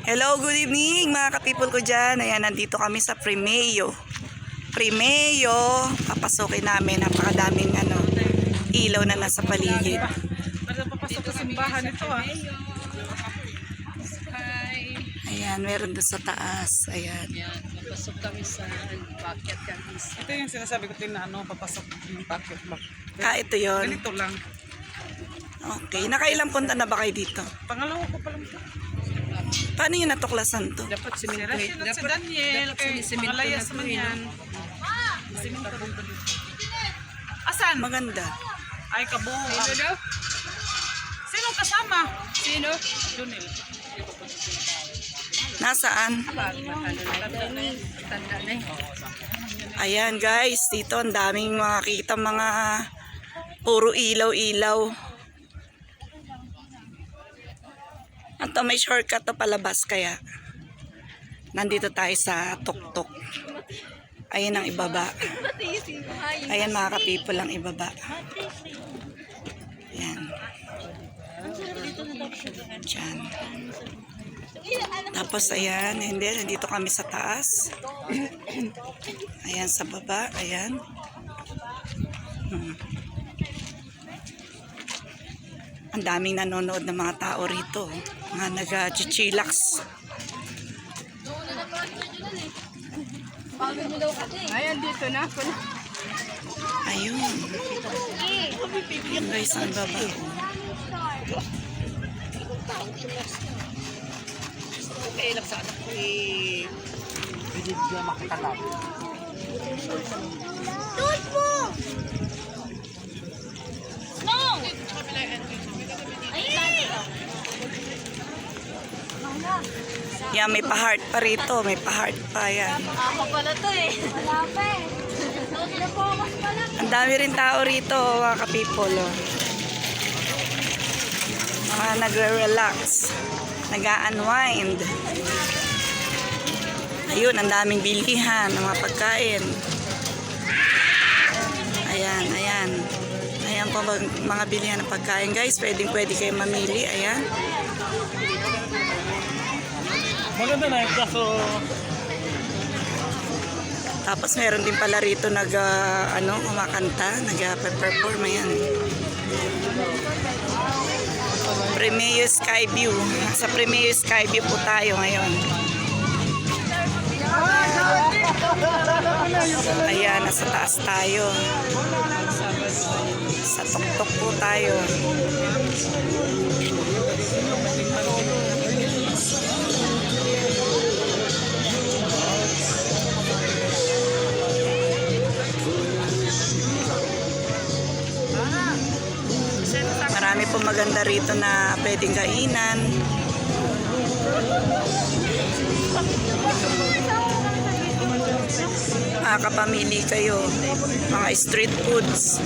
Hello, good evening mga ka-people ko dyan. Ayan, nandito kami sa Primeo. Papasukin namin. Napakadaming ilaw na nasa paligid. Papasok sa simbahan ito Ayan, meron doon sa taas. Ayan. Papasok kami sa packet kami. Ito yung sinasabi ko papasok yung packet ba? Ito yon. Ganito lang. Okay, nakailang punta na ba kayo dito? Pangalawa ko pa lang ito. Paano yung natuklasan to? Dapat Si simento. Rachel at si Daniel, kay Pangalayas man yan. Asan? Maganda. Ay, kabuo. Sino daw? Sino kasama? Sino? Junel. Nasaan? Tanda na eh. Ayan guys, dito ang daming makikita mga puro ilaw-ilaw. At may shortcut to palabas kaya nandito tayo sa tuktok. Ayan ang ibaba. Ayan mga ka-people ang ibaba. Ayan. Diyan. Tapos ayan, hindi, nandito kami sa taas. Ayan sa baba, ayan. Ang daming nanonood ng mga tao rito. Mga nag-chillax. Ayan, dito na. Ayun. Ayan guys, ang baba. Okay lang sa anak ko eh. Hindi siya makakalap. Yan, may pa-heart pa rito. May pa-heart pa yan. Ako pala to eh. Wala pa eh. Focus pala. Ang dami rin tao rito, mga ka-people. Oh. Mga nagre-relax. Nag-unwind. Ayun, ang daming bilihan ng mga pagkain. Ayan, ayan. Ayan po mga bilihan ng pagkain, guys. Pwede kayo mamili. Ayan. Maganda na yung kaso. Tapos meron din pala rito kumakanta, nag-perform. Ayan. Primeo Skyview. Sa Primeo Skyview po tayo ngayon. Ayan, nasa taas tayo. Sa tuktok po tayo. Marami po maganda rito na pwedeng kainan. Makakapamili kayo. Mga street foods.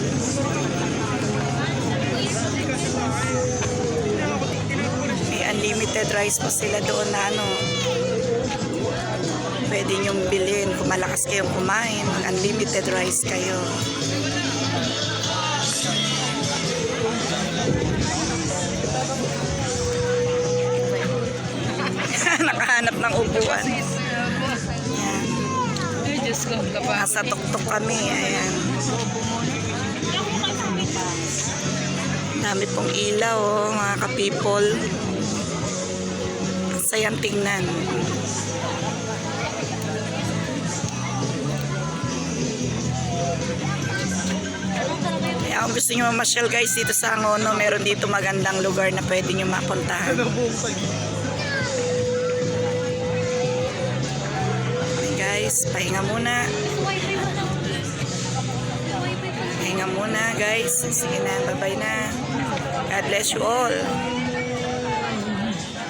May unlimited rice po sila doon na pwede nyong bilhin. Kung malakas kayong kumain, unlimited rice kayo. Nakahanap ng upuan. Ayan. Ay, Diyos ko. Nasa tuktok kami. Ayan. Dami pong ilaw, mga ka-people. Sayang tingnan. Kaya kung gusto nyo mamasyal guys dito sa Angono, meron dito magandang lugar na pwede nyo mapuntahan. Guys, pahinga muna. Pahinga muna guys. Sige na, bye-bye na. God bless you all.